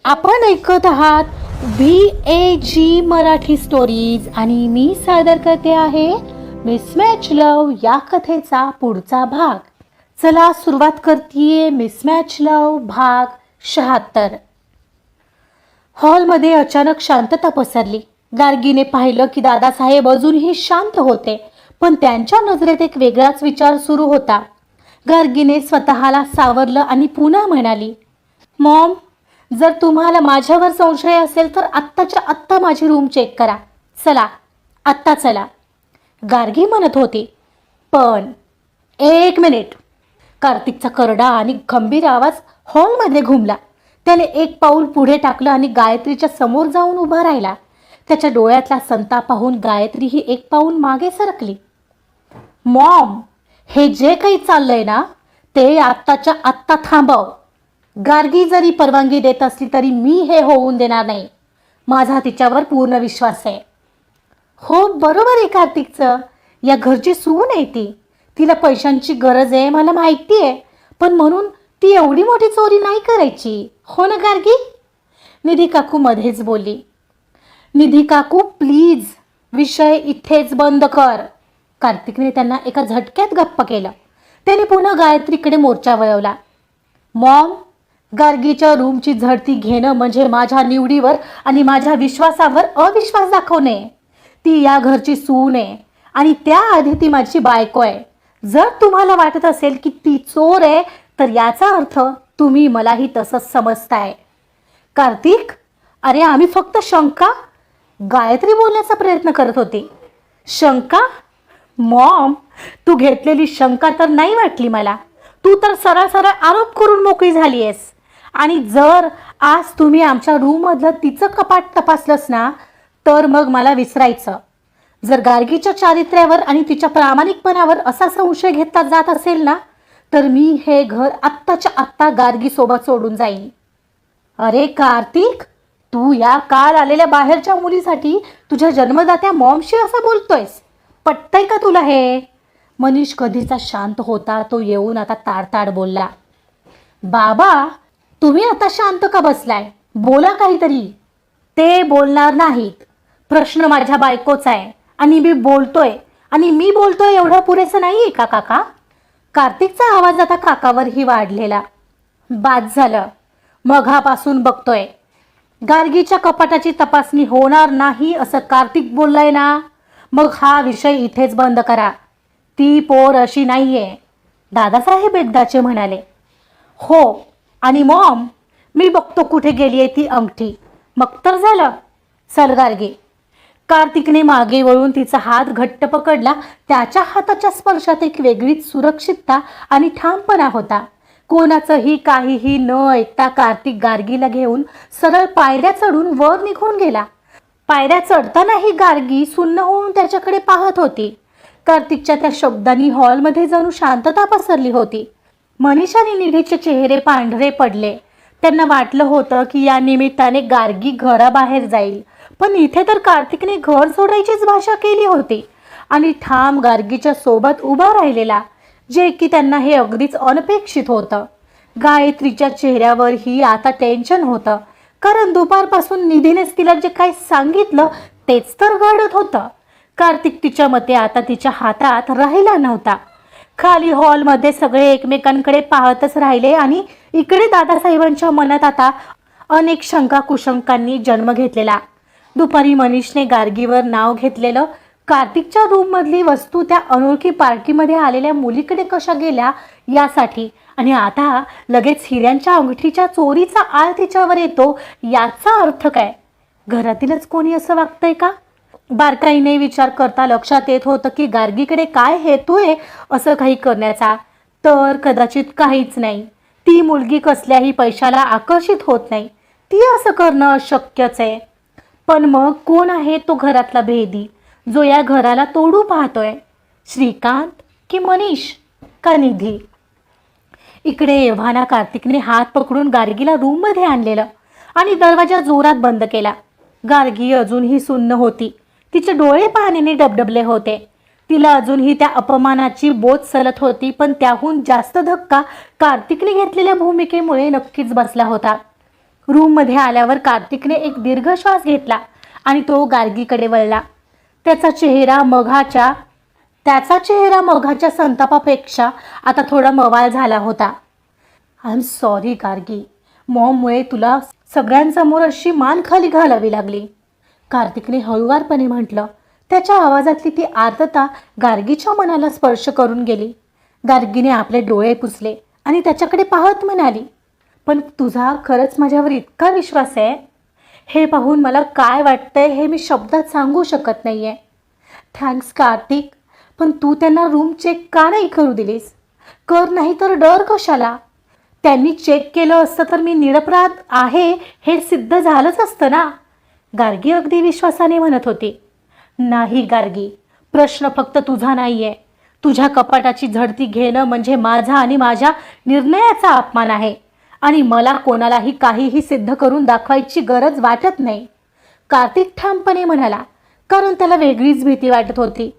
आपण ऐकत आहात VAG मराठी स्टोरीज आणि मी सादर करते आहे मिसमॅच लव या कथेचा पुढचा भाग. चला सुरुवात करतीये मिसमॅच लव भाग 76. हॉलमध्ये अचानक शांतता पसरली. गार्गीने पाहिलं की दादासाहेब अजूनही शांत होते, पण त्यांच्या नजरेत एक वेगळाच विचार सुरू होता. गार्गीने स्वतःला सावरलं आणि पुन्हा म्हणाली, मॉम, जर तुम्हाला माझ्यावर संशय असेल तर आत्ताच्या आत्ता माझी रूम चेक करा. चला, आत्ता चला. गार्गी म्हणत होती. पण एक मिनिट. कार्तिकचा करडा आणि गंभीर आवाज हॉलमध्ये घुमला. त्याने एक पाऊल पुढे टाकलं आणि गायत्रीच्या समोर जाऊन उभा राहिला. त्याच्या डोळ्यातला संताप पाहून गायत्री ही एक पाऊल मागे सरकली. मॉम, हे जे काही चाललंय ना, ते आत्ताच्या आत्ता थांबव. गार्गी जरी परवानगी देत असली तरी मी हे होऊन देणार नाही. माझा तिच्यावर पूर्ण विश्वास आहे. हो, बरोबर आहे कार्तिकचं. या घरची सून आहे ती. तिला पैशांची गरज आहे, मला माहिती आहे. पण म्हणून ती एवढी मोठी चोरी नाही करायची, हो ना गार्गी? निधी काकू मध्येच बोलली. निधी काकू, प्लीज, विषय इथेच बंद कर. कार्तिकने त्यांना एका झटक्यात गप्प केलं. त्याने पुन्हा गायत्रीकडे मोर्चा वळवला. मॉम, गार्गीच्या रूमची झडती घेणं म्हणजे माझ्या निवडीवर आणि माझ्या विश्वासावर अविश्वास दाखवणे. ती या घरची सून आहे आणि त्याआधी ती माझी बायको आहे. जर तुम्हाला वाटत असेल की ती चोर आहे तर याचा अर्थ तुम्ही मलाही तसंच समजताय. कार्तिक, अरे आम्ही फक्त शंका. गायत्री बोलण्याचा प्रयत्न करत होती. शंका? मॉम, तू घेतलेली शंका तर नाही वाटली मला. तू तर सरळ सरळ आरोप करून मोकळी झाली आहेस. आणि जर आज तुम्ही आमच्या रूममधलं तिचं कपाट तपासलंस ना, तर मग मला विसरायचं. जर गार्गीच्या चारित्र्यावर आणि तिच्या प्रामाणिकपणावर असा संशय घेतला जात असेल ना, तर मी हे घर आत्ताच्या आत्ता गार्गीसोबत सोडून जाईन. अरे कार्तिक, तू या काल आलेल्या बाहेरच्या मुलीसाठी तुझ्या जन्मदात्या मॉमशी असं बोलतोयस? पटतंय का तुला हे? मनीष कधीचा शांत होता तो येऊन आता ताडताड बोलला. बाबा, तुम्ही आता शांत का बसलाय? बोला काहीतरी. ते बोलणार नाहीत. प्रश्न माझ्या बायकोचा आहे आणि मी बोलतोय एवढं पुरेसं नाही आहे का काका? कार्तिकचा आवाज आता काकावरही वाढलेला. बाद झालं. मघापासून बघतोय. गार्गीच्या कपाटाची तपासणी होणार नाही असं कार्तिक बोललाय ना, मग हा विषय इथेच बंद करा. ती पोर अशी नाहीये. दादासाहेब एकदाचे म्हणाले. हो, आणि मॉम, मी बघतो कुठे गेली आहे ती अंगठी. मग तर झालं. चल गार्गी. कार्तिकने मागे वळून तिचा हात घट्ट पकडला. त्याच्या हाताच्या स्पर्शात एक वेगळीच सुरक्षितता आणि ठामपणा होता. कोणाचंही काहीही न ऐकता कार्तिक गार्गीला घेऊन सरळ पायऱ्या चढून वर निघून गेला. पायऱ्या चढतानाही गार्गी सुन्न होऊन त्याच्याकडे पाहत होती. कार्तिकच्या त्या शब्दांनी हॉलमध्ये जणू शांतता पसरली होती. मनीष आणि निधीचे चेहरे पांढरे पडले. त्यांना वाटलं होतं की या निमित्ताने गार्गी घराबाहेर जाईल, पण इथे तर कार्तिकने घर सोडायचीच भाषा केली होती आणि ठाम गार्गीच्या सोबत उभा राहिलेला, जे की त्यांना हे अगदीच अनपेक्षित होतं. गायत्रीच्या चेहऱ्यावरही आता टेन्शन होतं, कारण दुपारपासून निधीनेच तिला जे काही सांगितलं तेच तर घडत होतं. कार्तिक तिच्या मते आता तिच्या हातात राहिला नव्हता. खाली हॉलमध्ये सगळे एकमेकांकडे पाहतच राहिले आणि इकडे दादासाहेबांच्या मनात आता अनेक शंका कुशंकांनी जन्म घेतलेला. दुपारी मनीषने गार्गीवर नाव घेतलेलं. कार्तिकच्या रूममधली वस्तू त्या अनोळखी पार्टीमध्ये आलेल्या मुलीकडे कशा गेल्या यासाठी, आणि आता लगेच हिऱ्यांच्या अंगठीच्या चोरीचा आळ तिच्यावर येतो याचा अर्थ काय? घरातीलच कोणी असं वागतंय का? बारकाईने विचार करता लक्षात येत होतं की गार्गीकडे काय हेतू आहे असं काही करण्याचा. तर कदाचित काहीच नाही. ती मुलगी कसल्याही पैशाला आकर्षित होत नाही. ती असं करणं अशक्यच आहे. पण मग कोण आहे तो घरातला भेदी, जो या घराला तोडू पाहतोय? श्रीकांत की मनीष का निधी? इकडे एव्हाना कार्तिकने हात पकडून गार्गीला रूममध्ये आणलेलं आणि दरवाजा जोरात बंद केला. गार्गी अजूनही सुन्न होती. तिचे डोळे पाहण्याने डबडबले होते. तिला अजूनही त्या अपमानाची बोध सलत होती, पण त्याहून जास्त धक्का कार्तिकने घेतलेल्या भूमिकेमुळे नक्कीच बसला होता. रूममध्ये आल्यावर कार्तिकने एक दीर्घ श्वास घेतला आणि तो गार्गीकडे वळला. त्याचा चेहरा मघाच्या संतापापेक्षा आता थोडा मवाळ झाला होता. आय एम सॉरी गार्गी, मॉममुळे तुला सगळ्यांसमोर अशी मान खाली घालावी लागली, कार्तिकने हळुवारपणे म्हटलं. त्याच्या आवाजातली ती आर्तता गार्गीच्या मनाला स्पर्श करून गेली. गार्गीने आपले डोळे पुसले आणि त्याच्याकडे पाहत म्हणाली, पण तुझा खरंच माझ्यावर इतका विश्वास आहे? हे पाहून मला काय वाटतंय हे मी शब्दात सांगू शकत नाही आहे. थँक्स कार्तिक, पण तू त्यांना रूम चेक का नाही करू दिलीस? कर, नाही तर डर कशाला? त्यांनी चेक केलं असतं तर मी निरपराध आहे हे सिद्ध झालंच असतं ना, गार्गी अगदी विश्वासाने म्हणत होती. नाही गार्गी, प्रश्न फक्त तुझा नाही आहे. तुझ्या कपाटाची झडती घेणं म्हणजे माझा आणि माझ्या निर्णयाचा अपमान आहे आणि मला कोणालाही काहीही सिद्ध करून दाखवायची गरज वाटत नाही, कार्तिक ठामपणे म्हणाला. कारण त्याला वेगळीच भीती वाटत होती,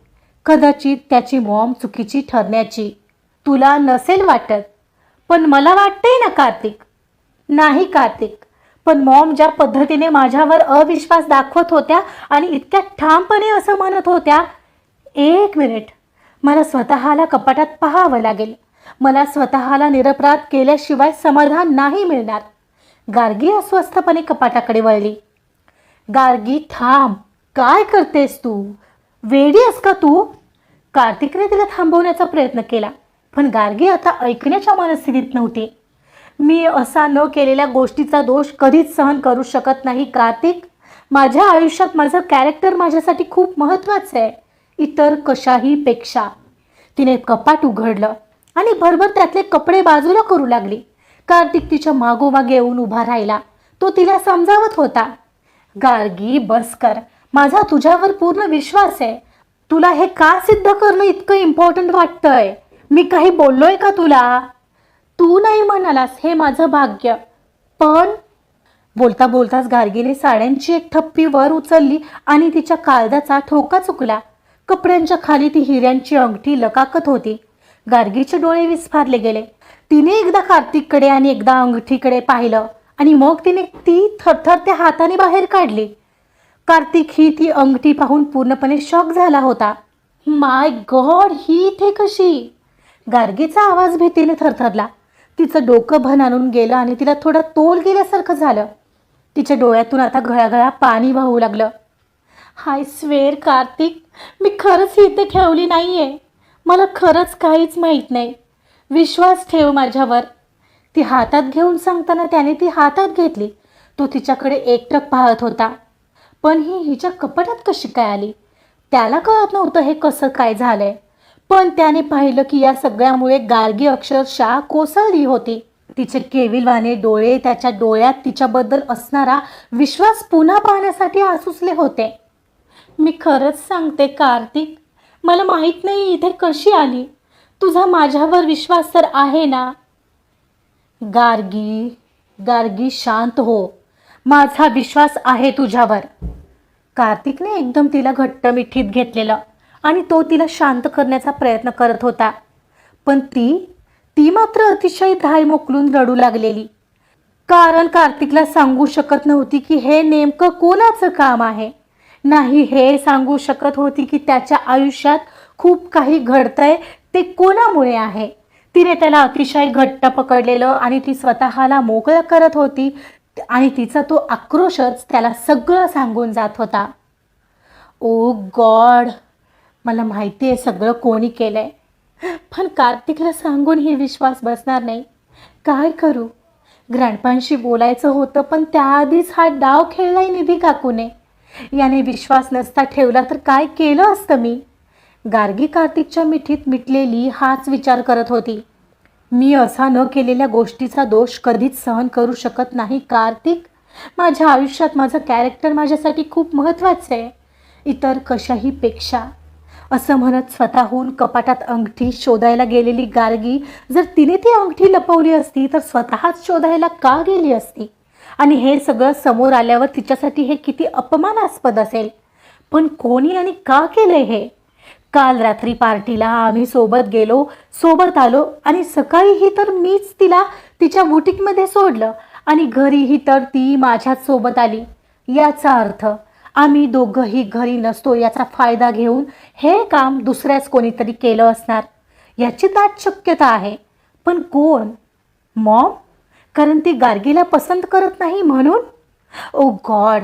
कदाचित त्याची मॉम चुकीची ठरण्याची. तुला नसेल वाटत, पण मला वाटतंय ना कार्तिक. नाही कार्तिक, पण मॉम ज्या पद्धतीने माझ्यावर अविश्वास दाखवत होत्या आणि इतक्या ठामपणे असं म्हणत होत्या. एक मिनिट, मला स्वतःला कपाटात पाहावं लागेल. मला स्वतःला निरपराध केल्याशिवाय समाधान नाही मिळणार. गार्गी अस्वस्थपणे कपाटाकडे वळली. गार्गी थांब, काय करतेस तू? वेडी आहेस का तू? कार्तिकने तिला थांबवण्याचा प्रयत्न केला, पण गार्गी आता ऐकण्याच्या मनस्थितीत नव्हती. मी असा न केलेल्या गोष्टीचा दोष कधीच सहन करू शकत नाही कार्तिक. माझ्या आयुष्यात माझं कॅरेक्टर माझ्यासाठी खूप महत्त्वाचं आहे, इतर कशाही पेक्षा. तिने कपाट उघडलं आणि भरभर त्यातले कपडे बाजूला करू लागली. कार्तिक तिच्या मागोमागे येऊन उभा राहिला. तो तिला समजावत होता. गार्गी बस कर, माझा तुझ्यावर पूर्ण विश्वास आहे. तुला हे का सिद्ध करणं इतकं इम्पॉर्टंट वाटतंय? मी काही बोललोय का तुला? तू नाही म्हणालास हे माझं भाग्य, पण बोलता बोलताच गार्गीने साड्यांची एक ठप्पी वर उचलली आणि तिच्या काळजाचा ठोका चुकला. कपड्यांच्या खाली ती हिऱ्यांची अंगठी लकाकत होती. गार्गीचे डोळे विस्फारले गेले. तिने एकदा कार्तिककडे आणि एकदा अंगठीकडे पाहिलं आणि मग तिने ती थरथरत्या हाताने बाहेर काढली. कार्तिक ही ती अंगठी पाहून पूर्णपणे शॉक झाला होता. माय गॉड, ही इथे कशी? गार्गीचा आवाज भीतीने थरथरला. तिचं डोकं भनानून गेलं आणि तिला थोडं तोल गेल्यासारखं झालं. तिच्या डोळ्यातून आता घळाघळा पाणी वाहू लागलं. आय स्वेअर कार्तिक, मी खरंच इथे ठेवली नाहीये. मला खरंच काहीच माहीत नाही. विश्वास ठेव माझ्यावर. ती हातात घेऊन सांगताना त्याने ती हातात घेतली. तो तिच्याकडे एकटक पाहत होता. पण ही हिच्या कपाटात कशी काय आली? त्याला कळत नव्हतं हे कसं काय झालंय. पण त्याने पाहिलं की या सगळ्यामुळे गार्गी अक्षरशः कोसळली होती. तिचे केविलवाणे डोळे, त्याच्या डोळ्यात तिच्याबद्दल असणारा विश्वास पुन्हा पाहण्यासाठी आसुसले होते. मी खरंच सांगते कार्तिक, मला माहीत नाही इथे कशी आली. तुझा माझ्यावर विश्वास तर आहे ना? गार्गी शांत हो. माझा विश्वास आहे तुझ्यावर. कार्तिकने एकदम तिला घट्ट मिठीत घेतलेलं आणि तो तिला शांत करण्याचा प्रयत्न करत होता. पण ती मात्र अतिशय धाय मोकलून रडू लागलेली. कारण कार्तिकला सांगू शकत नव्हती की हे नेमकं कोणाचं काम आहे. नाही हे सांगू शकत होती की त्याच्या आयुष्यात खूप काही घडतंय ते कोणामुळे आहे. तिने त्याला अतिशय घट्ट पकडलेलं आणि ती स्वतःला मोकळं करत होती आणि तिचा तो आक्रोशच त्याला सगळं सांगून जात होता. ओ गॉड, मला माहिती आहे सगळं कोणी केलंय, पण कार्तिकला सांगून ही विश्वास बसणार नाही. काय करू? ग्रँडपांशी बोलायचं होतं, पण त्याआधीच हा डाव खेळलाय निधी काकूने. याने विश्वास नसता ठेवला तर काय केलं असतं मी? गार्गी कार्तिकच्या मिठीत मिटलेली हाच विचार करत होती. मी असा न केलेल्या गोष्टीचा दोष कधीच सहन करू शकत नाही कार्तिक. माझ्या आयुष्यात माझं कॅरेक्टर माझ्यासाठी खूप महत्त्वाचं आहे, इतर कशाही पेक्षा. असं म्हणत स्वतःहून कपाटात अंगठी शोधायला गेलेली गार्गी जर तिने ती अंगठी लपवली असती तर स्वतःच शोधायला का गेली असती? आणि हे सगळं समोर आल्यावर तिच्यासाठी हे किती अपमानास्पद असेल. पण कोणी आणि का केलंय हे? काल रात्री पार्टीला आम्ही सोबत गेलो, सोबत आलो आणि सकाळीही तर मीच तिला तिच्या बुटीकमध्ये सोडलं आणि घरीही तर ती माझ्याच सोबत आली. याचा अर्थ आम्ही दोघंही घरी नसतो याचा फायदा घेऊन हे काम दुसऱ्याच कोणीतरी केलं असणार याची दाट शक्यता आहे. पण कोण? मॉम? कारण ती गार्गीला पसंत करत नाही म्हणून? ओ गॉड,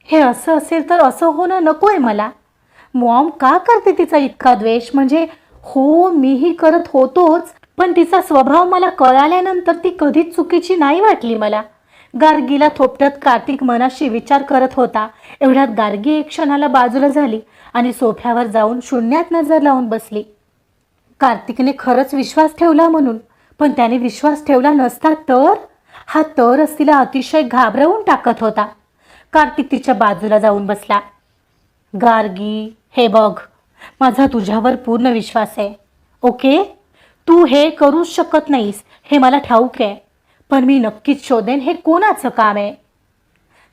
हे असं असेल तर असं होणं नको आहे मला. मॉम का करते तिचा इतका द्वेष? म्हणजे हो, मीही करत होतोच, पण तिचा स्वभाव मला कळाल्यानंतर ती कधीच चुकीची नाही वाटली मला. गार्गीला थोपटत कार्तिक मनाशी विचार करत होता. एवढ्यात गार्गी एक क्षणाला बाजूला झाली आणि सोफ्यावर जाऊन शून्यात नजर लावून बसली. कार्तिकने खरंच विश्वास ठेवला म्हणून, पण त्याने विश्वास ठेवला नसता तर? हा तरच तिला अतिशय घाबरवून टाकत होता. कार्तिक तिच्या बाजूला जाऊन बसला. गार्गी, हे बघ, माझा तुझ्यावर पूर्ण विश्वास आहे. ओके, तू हे करू शकत नाहीस हे मला ठाऊक आहे, पण मी नक्कीच शोधेन हे कोणाचं काम आहे.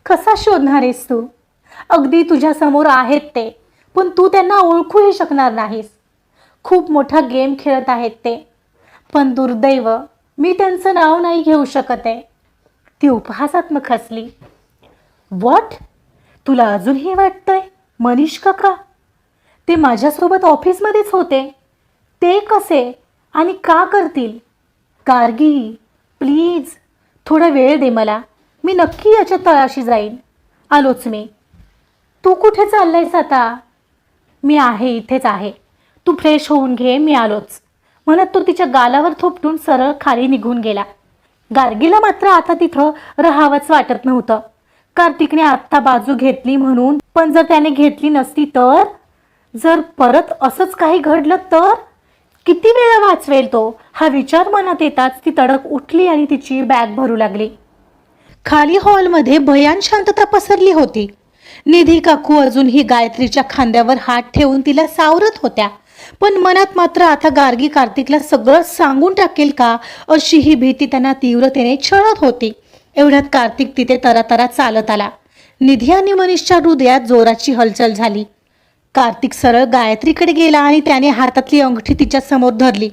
कसा शोधणार आहेस तू? अगदी तुझ्यासमोर आहेत ते, पण तू त्यांना ओळखूही शकणार नाहीस. खूप मोठा गेम खेळत आहेत ते, पण दुर्दैव मी त्यांचं नाव नाही घेऊ शकत आहे. ती उपहासात्मक हसली. व्हॉट? तुला अजूनही वाटतंय मनीष काका? ते माझ्यासोबत ऑफिसमध्येच होते. ते कसे आणि का करतील? गार्गी, प्लीज थोडा वेळ दे मला. मी नक्की याच्या तळाशी जाईन. आलोच मी. तू कुठे चाललायस आता? मी आहे, इथेच आहे. तू फ्रेश होऊन घे, मी आलोच, म्हणत तो तिच्या गालावर थोपटून सरळ खाली निघून गेला. गार्गीला मात्र आता तिथं राहावंच वाटत नव्हतं. कार्तिकने आत्ता बाजू घेतली म्हणून, पण जर त्याने घेतली नसती तर? जर परत असंच काही घडलं तर? किती वेळा वाचवेल तो? हा विचार मनात येताच ती तडक उठली आणि तिची बॅग भरू लागली. खाली हॉलमध्ये भयान शांतता पसरली होती. निधी काकू अजूनही गायत्रीच्या खांद्यावर हात ठेवून तिला सावरत होत्या, पण मनात मात्र आता गार्गी कार्तिकला सगळं सांगून टाकेल का अशी ही भीती त्यांना तीव्रतेने छळत होती. एवढ्यात कार्तिक तिथे तरातरा चालत आला. निधी आणि मनीषच्या हृदयात जोराची हलचल झाली. कार्तिक सरळ गायत्रीकडे गेला आणि त्याने हातातली अंगठी तिच्या समोर धरली.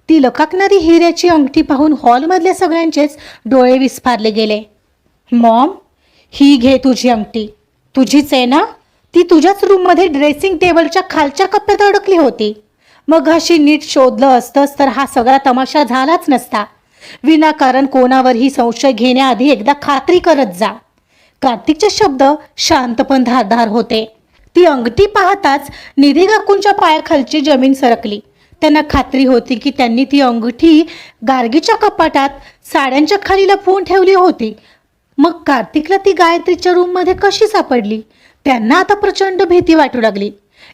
ती लकाकणारी हिऱ्याची अंगठी पाहून हॉलमधल्या सगळ्यांचेच डोळे विस्फारले गेले. मॉम, ही घे तुझी अंगठी. तुझीच आहे ना? ती तुझ्याच रूममध्ये ड्रेसिंग टेबलच्या खालच्या कप्प्यात अडकली होती. मग अशी नीट शोधलं असतंस तर हा सगळा तमाशा झालाच नसता. विनाकारण कोणावरही संशय घेण्याआधी एकदा खात्री करत जा. कार्तिकचे शब्द शांत पण धारदार होते. ती अंगठी पाहताच निधी काकूंच्या पायाखालची जमीन सरकली. त्यांना खात्री होती की त्यांनी ती अंगठी गार्गीच्या कपाटात साड्यांच्या खाली लपवून ठेवली होती. मग कार्तिकला ती गायत्रीच्या रूममध्ये कशी सापडली? त्यांना आता प्रचंड भीती वाटू लागली.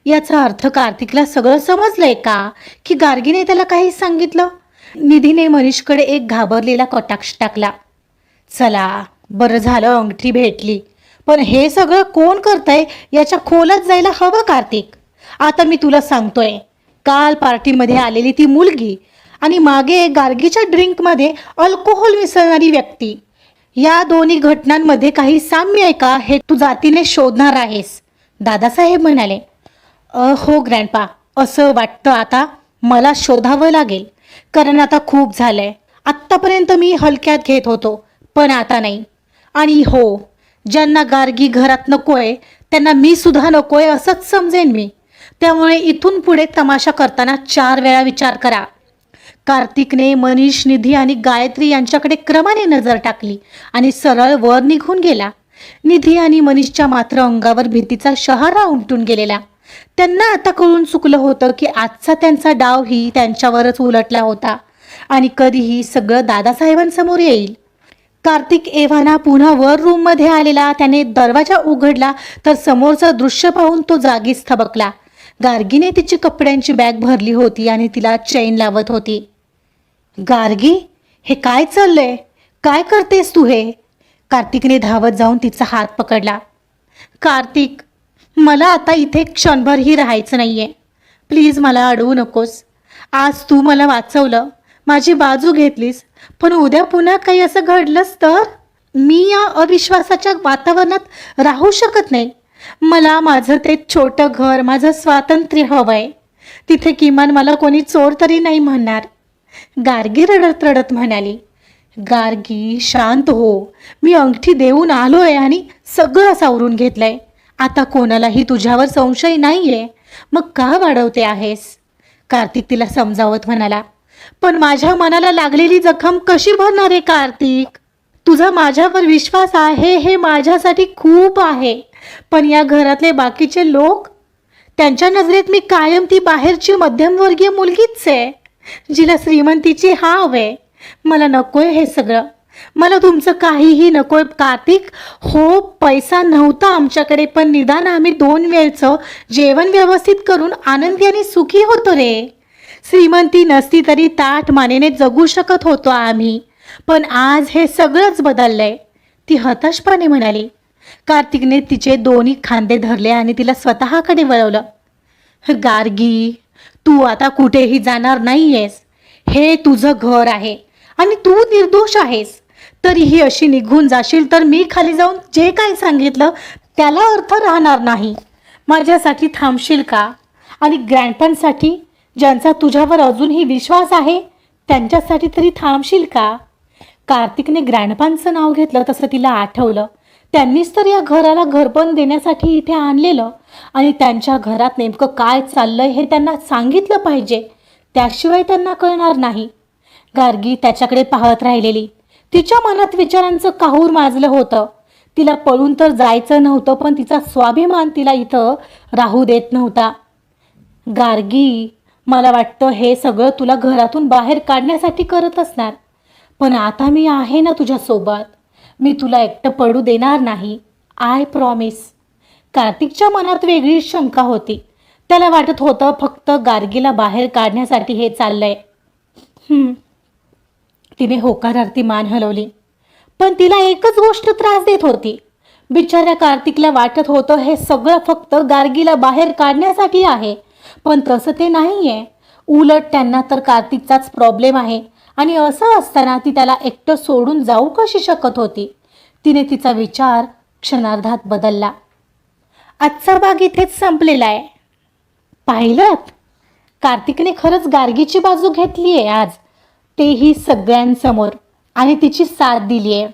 याचा अर्थ कार्तिकला सगळं समजलंय का, की गार्गीने त्याला काही सांगितलं? निधीने मनीषकडे एक घाबरलेला कटाक्ष टाकला. चला, बरं झालं अंगठी भेटली, पण हे सगळं कोण करतंय याच्या खोलात जायला हवं कार्तिक. आता मी तुला सांगतोय, काल पार्टीमध्ये आलेली ती मुलगी आणि मागे गार्गीच्या ड्रिंकमध्ये अल्कोहोल मिसळणारी व्यक्ती, या दोन्ही घटनांमध्ये काही साम्य आहे का हे तू जातीने शोधणार आहेस, दादासाहेब म्हणाले. हो ग्रँडपा, असं वाटतं आता मला शोधावं लागेल, कारण आता खूप झालंय. आत्तापर्यंत मी हलक्यात घेत होतो, पण आता नाही. आणि हो, ज्यांना गार्गी घरात नकोय त्यांना मी सुद्धा नकोय असंच समजेन मी. त्यामुळे इथून पुढे तमाशा करताना 4 वेळा विचार करा. कार्तिकने मनीष, निधी आणि गायत्री यांच्याकडे क्रमाने नजर टाकली आणि सरळ वर निघून गेला. निधी आणि मनीषच्या मात्र अंगावर भीतीचा शहारा उमटून गेलेला. त्यांना आता कळून चुकलं होतं की आजचा त्यांचा डावही त्यांच्यावरच उलटला होता आणि कधीही सगळं दादासाहेबांसमोर येईल. कार्तिक एव्हाना पुन्हा वर रूममध्ये आलेला. त्याने दरवाजा उघडला तर समोरचं दृश्य पाहून तो जागीच थबकला. गार्गीने तिची कपड्यांची बॅग भरली होती आणि तिला चैन लावत होती. गार्गी, हे काय चाललंय? काय करतेस तू हे? कार्तिकने धावत जाऊन तिचा हात पकडला. कार्तिक, मला आता इथे क्षणभरही राहायचं नाहीये. प्लीज मला अडवू नकोस. आज तू मला वाचवलं, माझी बाजू घेतलीस, पण उद्या पुन्हा काही असं घडलंच तर? मी या अविश्वासाच्या वातावरणात राहू शकत नाही. मला माझं ते छोटं घर, माझं स्वातंत्र्य हवंय. तिथे किमान मला कोणी चोर तरी नाही म्हणणार. गार्गी रडत रडत म्हणाली. गार्गी शांत हो. मी अंगठी देऊन आलोय आणि सगळं सावरून घेतलंय. आता कोणालाही तुझ्यावर संशय नाहीये. मग का वाढवते आहेस? कार्तिक तिला समजावत म्हणाला. पण माझ्या मनाला लागलेली जखम कशी भरणार आहे कार्तिक? तुझा माझ्यावर विश्वास आहे हे माझ्यासाठी खूप आहे. पण या घरातले बाकीचे लोक, त्यांच्या नजरेत मी कायम ती बाहेरची मध्यमवर्गीय मुलगीच आहे, जिला श्रीमंतीची हाव आहे. मला नकोय हे सगळं. मला तुमचं काहीही नकोय कार्तिक. हो, पैसा नव्हता आमच्याकडे, पण निदान आम्ही 2 वेळचं जेवण व्यवस्थित करून आनंदी आणि सुखी होतो रे. श्रीमंती नसती तरी ताठ मानेने जगू शकत होतो आम्ही. पण आज हे सगळंच बदललंय, ती हताशपणे म्हणाली. कार्तिकने तिचे दोन्ही खांदे धरले आणि तिला स्वतःकडे वळवलं. गार्गी, तू आता कुठेही जाणार नाहीयेस. हे तुझं घर आहे आणि तू निर्दोष आहेस. तरीही अशी निघून जाशील तर मी खाली जाऊन जे काही सांगितलं त्याला अर्थ राहणार नाही. माझ्यासाठी थांबशील का? आणि ग्रँडपनसाठी, ज्यांचा तुझ्यावर अजूनही विश्वास आहे, त्यांच्यासाठी तरी थांबशील का? कार्तिकने ग्रँडपांचं नाव घेतलं तसं तिला आठवलं. त्यांनीच तर या घराला घरपण देण्यासाठी इथे आणलेलं आणि त्यांच्या घरात नेमकं काय चाललंय हे त्यांना सांगितलं पाहिजे, त्याशिवाय त्यांना कळणार नाही. गार्गी त्याच्याकडे पाहत राहिलेली. तिच्या मनात विचारांचं काहूर माजलं होतं. तिला पळून तर जायचं नव्हतं, पण तिचा स्वाभिमान तिला इथं राहू देत नव्हता. गार्गी, मला वाटतं हे सगळं तुला घरातून बाहेर काढण्यासाठी करत असणार, पण आता मी आहे ना तुझ्यासोबत. मी तुला एकटं पडू देणार नाही. I promise. कार्तिकच्या मनात वेगळी शंका होती. त्याला वाटत होतं फक्त गार्गीला बाहेर काढण्यासाठी हे चाललंय. तिने होकारार्थी मान हलवली. पण तिला एकच गोष्ट त्रास देत होती. बिचाऱ्या कार्तिकला वाटत होतं हे सगळं फक्त गार्गीला बाहेर काढण्यासाठी आहे, पण तसं ते नाहीये. उलट त्यांना तर कार्तिकचाच प्रॉब्लेम आहे आणि असं असताना ती त्याला एकटं सोडून जाऊ कशी शकत होती? तिने तिचा विचार क्षणार्धात बदलला. आजचा भाग इथेच संपलेला आहे. पाहिलं, कार्तिकने खरंच गार्गीची बाजू घेतली आहे आज, तेही सगळ्यांसमोर, आणि तिची साथ दिली आहे.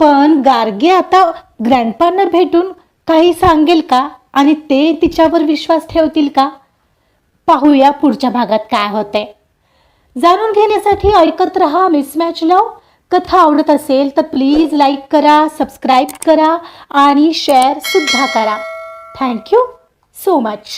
पण गार्गी आता ग्रँडपांना भेटून काही सांगेल का आणि ते तिच्यावर विश्वास ठेवतील का? पाहूया पुढच्या भागात काय होतंय. जाणून घेण्यासाठी ऐकत रहा मिसमॅच लव्ह. कथा आवडत असेल तर प्लीज लाईक करा, सबस्क्राईब करा आणि शेअर सुद्धा करा. Thank you so much.